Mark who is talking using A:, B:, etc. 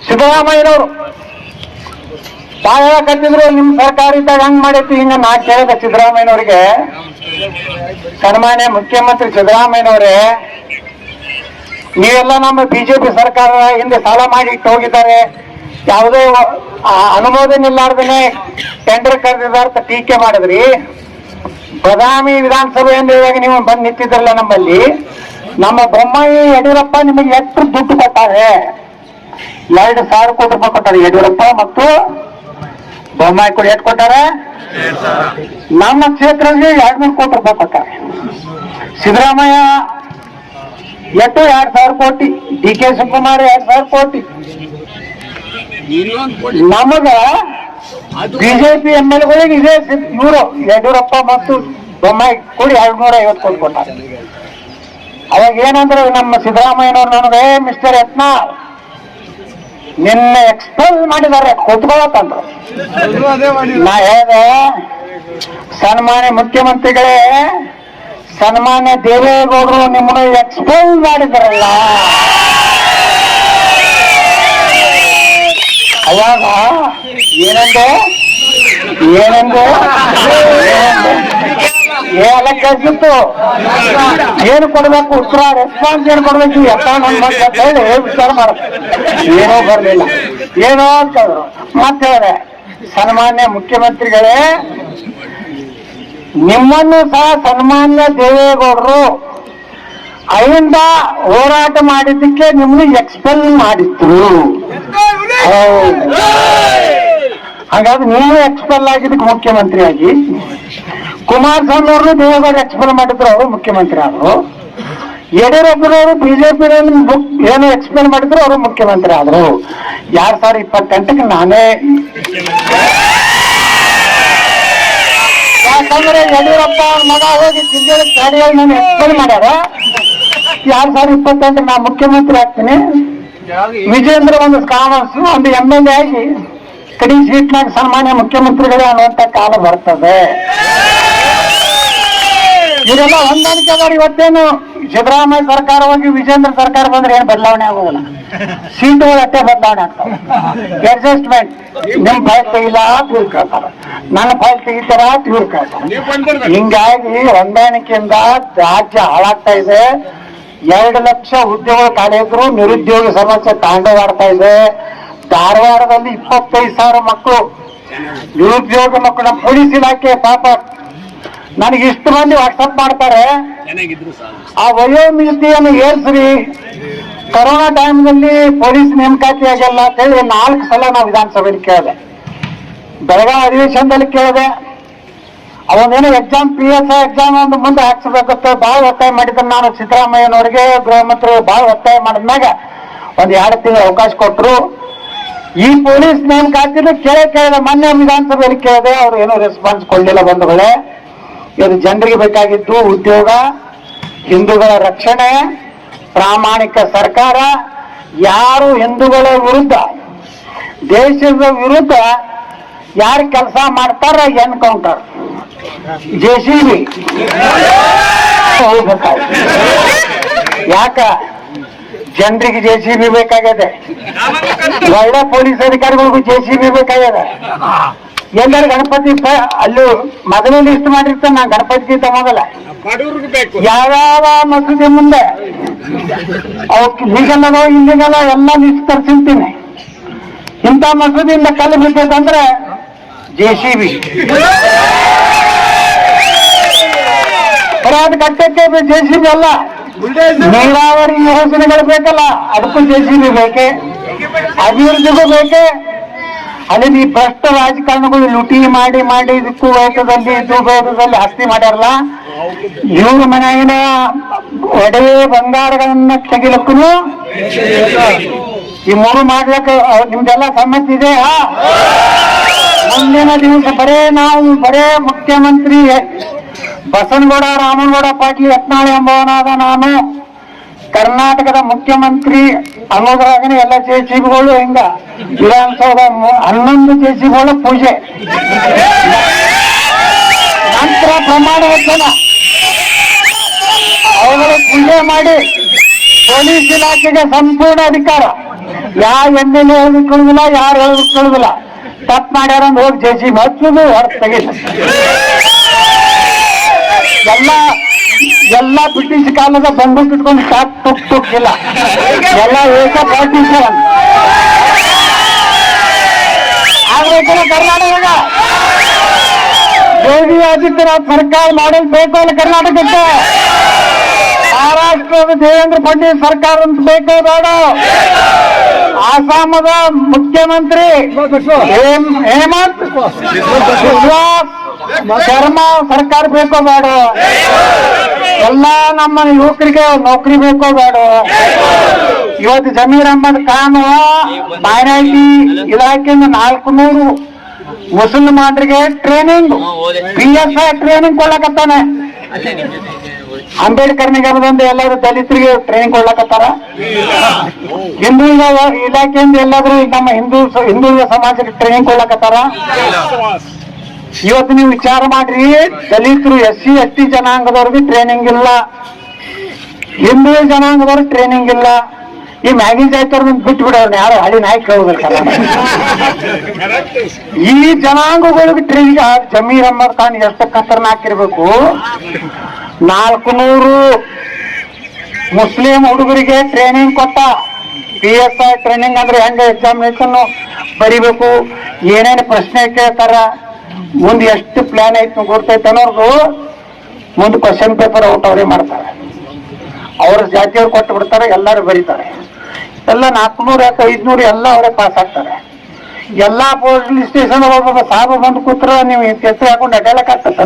A: ಸಿದ್ದರಾಮಯ್ಯನವರು ಬಾಳ ಕಟ್ಟಿದ್ರು ನಿಮ್ ಸರ್ಕಾರ ಇದ್ದಾಗ ಹಂಗ್ ಮಾಡೈತಿ ಹಿಂಗ ನಾ ಕೇಳಿದ ಸಿದ್ದರಾಮಯ್ಯನವ್ರಿಗೆ, ಸನ್ಮಾನ್ಯ ಮುಖ್ಯಮಂತ್ರಿ ಸಿದ್ದರಾಮಯ್ಯನವರೇ, ನೀವೆಲ್ಲ ನಮ್ಮ ಬಿಜೆಪಿ ಸರ್ಕಾರ ಹಿಂದೆ ಸಾಲ ಮಾಡಿ ಇಟ್ಟು ಹೋಗಿದ್ದಾರೆ, ಯಾವುದೇ ಅನುಮೋದನೆ ಇಲ್ಲಾರ್ದೇನೆ ಟೆಂಡರ್ ಕರೆದಿದ್ದಾರೆ ಟೀಕೆ ಮಾಡಿದ್ರಿ. ಬದಾಮಿ ವಿಧಾನಸಭೆಯಿಂದ ಇವಾಗ ನೀವು ಬಂದು ನಿಂತಿದ್ರಲ್ಲ ನಮ್ಮಲ್ಲಿ, ನಮ್ಮ ಬೊಮ್ಮಾಯಿ ಯಡಿಯೂರಪ್ಪ ನಿಮಗೆ ಎಷ್ಟು ದುಡ್ಡು ಕೊಟ್ಟಾರೆ? 2,000 ಕೋಟಿ ರೂಪಾಯಿ ಕೊಟ್ಟಾರೆ ಯಡಿಯೂರಪ್ಪ ಮತ್ತು ಬೊಮ್ಮಾಯಿ ಕೂಡ ಎಷ್ಟು ಕೊಟ್ಟಾರೆ? ನಮ್ಮ ಕ್ಷೇತ್ರಕ್ಕೆ 200 ಕೋಟಿ ರೂಪಾಯಿ ಕೊಟ್ಟಾರೆ. ಸಿದ್ದರಾಮಯ್ಯ ಎಷ್ಟು 2,000 ಕೋಟಿ, ಡಿ ಕೆ ಶಿವಕುಮಾರ್ 2,000 ಕೋಟಿ. ನಮಗ ಬಿಜೆಪಿ MLA ಇದೆ ಇವರು ಯಡಿಯೂರಪ್ಪ ಮತ್ತು ಬೊಮ್ಮಾಯಿ ಕೂಡಿ 250 ಕೋಟಿ ಕೊಟ್ಟಾರೆ. ಅವಾಗ ಏನಂದ್ರೆ ನಮ್ಮ ಸಿದ್ದರಾಮಯ್ಯನವ್ರು ನನಗೆ, ಮಿಸ್ಟರ್ ಯತ್ನಾಳ್ ನಿನ್ನ ಎಕ್ಸ್ಪೆಲ್ ಮಾಡಿದ್ದಾರೆ ಕೂತ್ಕೊಳ್ಳೋಕಂದ್ರು. ನಾ ಹೇಳಿದೆ, ಸನ್ಮಾನ್ಯ ಮುಖ್ಯಮಂತ್ರಿಗಳೇ, ಸನ್ಮಾನ್ಯ ದೇವೇಗೌಡರು ನಿಮ್ಮನ್ನು ಎಕ್ಸ್ಪೆಲ್ ಮಾಡಿದಾರಲ್ಲ, ಅವಾಗ ಏನಂದೆ ಎಲ್ಲ ಕೇಳ್ತಿತ್ತು. ಏನು ಕೊಡ್ಬೇಕು ಉತ್ತರ, ರೆಸ್ಪಾನ್ಸ್ ಏನು ಕೊಡ್ಬೇಕು, ಅಂತ ಹೇಳಿ ವಿಚಾರ ಮಾಡ, ಏನೋ ಬರ್ಲಿಲ್ಲ, ಏನೋ ಅಂತಂದ್ರು. ಮತ್ತೆ ಹೇಳಿದೆ, ಸನ್ಮಾನ್ಯ ಮುಖ್ಯಮಂತ್ರಿಗಳೇ, ನಿಮ್ಮನ್ನು ಸಹ ಸನ್ಮಾನ್ಯ ದೇವೇಗೌಡರು ಅಹಿಂದ ಹೋರಾಟ ಮಾಡಿದ್ದಕ್ಕೆ ನಿಮ್ಮನ್ನು ಎಕ್ಸ್ಪೆಲ್ ಮಾಡಿದ್ರು. ಹಾಗಾದ್ರೆ ನೀವು ಎಕ್ಸ್ಪೆಲ್ ಆಗಿದ್ದಕ್ಕೆ ಮುಖ್ಯಮಂತ್ರಿ ಆಗಿ, ಕುಮಾರಸ್ವಾಮಿ ಅವರು ದೇವೇಗೌಡ ಎಕ್ಸ್ಪೆಲ್ ಮಾಡಿದ್ರು, ಅವರು ಮುಖ್ಯಮಂತ್ರಿ ಆದ್ರು. ಯಡಿಯೂರಪ್ಪನವರು ಬಿಜೆಪಿ ಏನು ಎಕ್ಸ್ಪೆಲ್ ಮಾಡಿದ್ರು, ಅವರು ಮುಖ್ಯಮಂತ್ರಿ ಆದ್ರು. 2028ಕ್ಕೆ ನಾನೇ, ಯಾಕಂದ್ರೆ ಯಡಿಯೂರಪ್ಪ ಮಗ ಹೋಗಿ ಜಿಲ್ಲೆ ಗಾಡಿಯಲ್ಲಿ ನಾನು ಎಕ್ಸ್ಪೆಲ್ ಮಾಡ್ಯಾರ. 2028ಕ್ಕೆ ನಾ ಮುಖ್ಯಮಂತ್ರಿ ಆಗ್ತೀನಿ. ವಿಜೇಂದ್ರ ಒಂದು ಕಾಮರ್ಸ್ ಒಂದು MLA ಆಗಿ ಕಡಿ ಸೀಟ್ನಾಗ ಸನ್ಮಾನ್ಯ ಮುಖ್ಯಮಂತ್ರಿಗಳೇ ಅನ್ನುವಂತ ಕಾಲ ಬರ್ತದೆ. ಇವರೆಲ್ಲ ಹೊಂದಾಣಿಕೆ ಮಾಡಿ. ಇವತ್ತೇನು ಸಿದ್ದರಾಮಯ್ಯ ಸರ್ಕಾರ ಹೋಗಿ ವಿಜೇಂದ್ರ ಸರ್ಕಾರ ಬಂದ್ರೆ ಏನು ಬದಲಾವಣೆ ಆಗೋದಿಲ್ಲ, ಸೀಟುಗಳು ಅಷ್ಟೇ ಬದಲಾವಣೆ ಆಗ್ತವೆ. ಅಡ್ಜಸ್ಟ್ಮೆಂಟ್, ನಿಮ್ ಫೈಲ್ ತೆಗಿಲ್ಲ ಇವ್ರು ಕೇಳ್ತಾರೆ, ನನ್ನ ಫೈಲ್ ತೆಗಿತಾರ ಇವ್ರು ಕೇಳ್ತಾರೆ. ಹಿಂಗಾಗಿ ಹೊಂದಾಣಿಕೆಯಿಂದ ರಾಜ್ಯ ಹಾಳಾಗ್ತಾ ಇದೆ. 2 ಲಕ್ಷ ಉದ್ಯೋಗ ಖಾಲಿ ಇದ್ರು, ನಿರುದ್ಯೋಗ ಸಮಸ್ಯೆ ತಾಂಡವಾಡ್ತಾ ಇದೆ. ಧಾರವಾಡದಲ್ಲಿ 25,000 ಮಕ್ಕಳು ನಿರುದ್ಯೋಗ ಮಕ್ಕಳು. ನಮ್ಮ ಪೊಲೀಸ್ ಇಲಾಖೆ ಪಾಪ ನನಗೆ ಇಷ್ಟು ಮಂದಿ ವಾಟ್ಸಪ್ ಮಾಡ್ತಾರೆ, ಆ ವಯೋಮಿತಿಯನ್ನು ಏರ್ಸ್ರಿ, ಕೊರೋನಾ ಟೈಮ್ನಲ್ಲಿ ಪೊಲೀಸ್ ನೇಮಕಾತಿ ಆಗಿಲ್ಲ ಅಂತ ಹೇಳಿ 4 ಸಲ ನಾವು ವಿಧಾನಸಭೆಯಲ್ಲಿ ಕೇಳಿದೆ, ಬೆಳಗಾವಿ ಅಧಿವೇಶನದಲ್ಲಿ ಕೇಳಿದೆ. ಅವನೇನೋ ಎಕ್ಸಾಮ್ PSI ಎಕ್ಸಾಮ್ ಒಂದು ಮುಂದೆ ಹಾಕ್ಸಬೇಕಂತ ಭಾಳ ಒತ್ತಾಯ ಮಾಡಿದ್ರೆ, ನಾನು ಸಿದ್ದರಾಮಯ್ಯನವ್ರಿಗೆ ಗೃಹ ಮಂತ್ರಿ ಭಾಳ ಒತ್ತಾಯ ಮಾಡಿದ್ಮ್ಯಾಗ 1-2 ತಿಂಗಳು ಅವಕಾಶ ಕೊಟ್ಟರು. ಈ ಪೊಲೀಸ್ ನೇಮಕಾತಿನ ಕೇಳಿದೆ, ಮೊನ್ನೆ ವಿಧಾನಸಭೆಯಲ್ಲಿ ಕೇಳಿದೆ, ಅವರು ಏನೋ ರೆಸ್ಪಾನ್ಸ್ ಕೊಡಲಿಲ್ಲ. ಬಂಧುಗಳೇ, ಇದು ಜನರಿಗೆ ಬೇಕಾಗಿದ್ದು ಉದ್ಯೋಗ, ಹಿಂದೂಗಳ ರಕ್ಷಣೆ, ಪ್ರಾಮಾಣಿಕ ಸರ್ಕಾರ. ಯಾರು ಹಿಂದೂಗಳ ವಿರುದ್ಧ, ದೇಶದ ವಿರುದ್ಧ ಯಾರು ಕೆಲಸ ಮಾಡ್ತಾರ ಎನ್ಕೌಂಟರ್, JCB ಹೋಗ್ಬೇಕಾಯ್ತು. ಯಾಕ ಜನರಿಗೆ JCB ಬೇಕಾಗಿದೆ, ಒಳ್ಳೆ ಪೊಲೀಸ್ ಅಧಿಕಾರಿಗಳಿಗೂ JCB ಬೇಕಾಗಿದೆ. ಎಲ್ಲರೂ ಗಣಪತಿ ಅಲ್ಲಿ ಮೊದಲೇ ಲಿಸ್ಟ್ ಮಾಡಿರ್ತಾನೆ, ನಾ ಗಣಪತಿ ತಗೋದಲ್ಲ. ಯಾವ್ಯಾವ ಮಸೂದಿ ಮುಂದೆ ಅವಕ್ಕೆ ಲೀಗಲ್ಲೋ ಇಲ್ಲಿಗಲ್ಲ ಎಲ್ಲ ಲಿಸ್ಟ್ ತರಿಸಿರ್ತೀನಿ. ಇಂಥ ಮಸೂದಿಯಿಂದ ಕಲ್ಲು ಬಿಡ್ಬೇಕಂದ್ರೆ JCB. ಅದು ಕಟ್ಟಕ್ಕೆ JCB ಅಲ್ಲ, ನೀರಾವರಿ ಯೋಜನೆಗಳು ಬೇಕಲ್ಲ, ಅದಕ್ಕೂ JCB ಬೇಕೆ, ಅಭಿವೃದ್ಧಿಗೂ ಬೇಕೆ. ಅಲ್ಲಿ ಈ ಭ್ರಷ್ಟ ರಾಜಕಾರಣಗಳು ಲುಟಿ ಮಾಡಿ ಮಾಡಿ ಇದಕ್ಕೂ ವೇತದಲ್ಲಿ ದುರ್ವೇತದಲ್ಲಿ ಆಸ್ತಿ ಮಾಡ್ಯಾರಲ್ಲ, ಇವ್ರ ಮನೆಗಿನ ಒಡವೆ ಬಂಗಾರಗಳನ್ನ ತೆಗಿಲಕ್ಕೂ ಈ 3 ಮಾಡ್ಲಿಕ್ಕೆ ನಿಮ್ದೆಲ್ಲ ಸಮ್ಮತಿ ಇದೆ. ಮುಂದಿನ ದಿವಸ ಬರೇ ಮುಖ್ಯಮಂತ್ರಿ ಬಸನಗೌಡ ರಾಮನಗೌಡ ಪಾಟೀಲ್ ಯತ್ನಾಳ್ ಎಂಬವನಾದ ನಾನು ಕರ್ನಾಟಕದ ಮುಖ್ಯಮಂತ್ರಿ ಅನ್ನೋದ್ರಾಗನೆ ಎಲ್ಲ JCBಗಳು ಹಿಂಗ ವಿಧಾನಸೌಧ 11 JCBಗಳು ಪೂಜೆ, ನಂತರ ಪ್ರಮಾಣ ವಚನ ಅವುಗಳ ಪೂಜೆ ಮಾಡಿ ಪೊಲೀಸ್ ಇಲಾಖೆಗೆ ಸಂಪೂರ್ಣ ಅಧಿಕಾರ ಯಾವ ಎಣ್ಣೆಲೆ ಹೇಳೋದಕ್ಕೆ ಕೇಳುದಿಲ್ಲ, ಯಾರು ಹೇಳೋದಕ್ಕೆ ಕೇಳುದಿಲ್ಲ. ತಪ್ಪು ಮಾಡ್ಯಾರ ಅಂದ್ರೆ ಹೋಗಿ ಜೆಸಿ ಹಚ್ಚುದು ಹೊರತು ತೆಗೀದು. ಎಲ್ಲ ಬ್ರಿಟಿಷ್ ಕಾಲದ ಬಂದೂಕ್ ಇಟ್ಕೊಂಡು ಶಾಕ್ ತುಕ್ ಇಲ್ಲ, ಎಲ್ಲ ಏಕ ಪಾರ್ಟಿಷನ್ ಆಗ್ಬೇಕಲ್ಲ ಕರ್ನಾಟಕ. ಯೋಗಿ ಆದಿತ್ಯನಾಥ್ ಸರ್ಕಾರ ಮಾಡೋದು ಬೇಕು ಅಲ್ಲ ಕರ್ನಾಟಕಕ್ಕೆ. ಮಹಾರಾಷ್ಟ್ರದ ದೇವೇಂದ್ರ ಫಡ್ನವೀಸ್ ಸರ್ಕಾರ ಅಂತ ಬೇಕೋ ಬೇಡ. ಆಸಾಮದ ಮುಖ್ಯಮಂತ್ರಿ ಹೇಮಂತ್ ಶರ್ಮಾ ಸರ್ಕಾರ ಬೇಕೋ ಬೇಡ. ಎಲ್ಲ ನಮ್ಮ ಯುವಕರಿಗೆ ನೌಕರಿ ಬೇಕೋ ಬೇಡ. ಇವತ್ತು ಜಮೀರ್ ಅಹಮದ್ ಖಾನ್ ಮೈನಾರಿಟಿ ಇಲಾಖೆಯಿಂದ 400 ಮುಸಲ್ಮಾನರಿಗೆ ಟ್ರೈನಿಂಗ್ PSI ಟ್ರೈನಿಂಗ್ ಕೊಡ್ಲಕತ್ತಾನೆ. ಅಂಬೇಡ್ಕರ್ ನಿಗಮದಿಂದ ಎಲ್ಲಾದ್ರೂ ದಲಿತರಿಗೆ ಟ್ರೈನಿಂಗ್ ಕೊಡ್ಲಕತ್ತಾರ. ಹಿಂದೂ ಇಲಾಖೆಯಿಂದ ಎಲ್ಲಾದ್ರೂ ನಮ್ಮ ಹಿಂದೂ ಸಮಾಜಕ್ಕೆ ಟ್ರೈನಿಂಗ್ ಕೊಡ್ಲಕತ್ತಾರ. ಇವತ್ತು ನೀವು ವಿಚಾರ ಮಾಡ್ರಿ, ದಲಿತರು SC ST ಜನಾಂಗದವ್ರಿಗೆ ಟ್ರೈನಿಂಗ್ ಇಲ್ಲ, ಹಿಂದೂ ಜನಾಂಗದವ್ರಿಗೆ ಟ್ರೈನಿಂಗ್ ಇಲ್ಲ. ಈ ಮ್ಯಾಗಿ ಜಾಯ್ತವ್ರನ್ನ ಬಿಟ್ಟು ಬಿಡೋರು ಯಾರು ಹಳಿ ನಾಯಿ ಕೇಳೋದಿಲ್ಲ. ಈ ಜನಾಂಗಗಳಿಗೆ ಟ್ರೈನಿಂಗ್ ಜಮೀರ್ ಅಹಮದ್ ಖಾನ್ ಎಷ್ಟು ಖತರ್ನಾಕ್ ಇರ್ಬೇಕು. 400 ಮುಸ್ಲಿಂ ಹುಡುಗರಿಗೆ ಟ್ರೈನಿಂಗ್ ಕೊಟ್ಟ. PSI ಟ್ರೈನಿಂಗ್ ಅಂದ್ರೆ ಹೆಂಗ ಎಕ್ಸಾಮಿನೇಷನ್ ಬರಿಬೇಕು, ಏನೇನು ಪ್ರಶ್ನೆ ಕೇಳ್ತಾರ, ಮುಂದೆ ಎಷ್ಟು ಪ್ಲಾನ್ ಐತಿ ಗೊತ್ತೈತೆ ಅನ್ನೋರ್ಗು ಮುಂದೆ ಕ್ವಶನ್ ಪೇಪರ್ ಔಟ್ ಅವರೇ ಮಾಡ್ತಾರೆ. ಅವ್ರ ಜಾತಿಯವ್ರು ಕೊಟ್ಟು ಬಿಡ್ತಾರೆ, ಎಲ್ಲರೂ ಬರೀತಾರೆ. ಎಲ್ಲ 400 500 ಎಲ್ಲ ಅವರೇ ಪಾಸ್ ಆಗ್ತಾರೆ. ಎಲ್ಲಾ ಪೊಲೀಸ್ ಸ್ಟೇಷನ್ ಒಬ್ಬ ಸಾಬ್ ಬಂದು ಕೂತ್ರ ನೀವು ಕೆಸರು ಹಾಕೊಂಡು ಅಡ್ಡಾಡಕ್ ಆಗ್ತದ.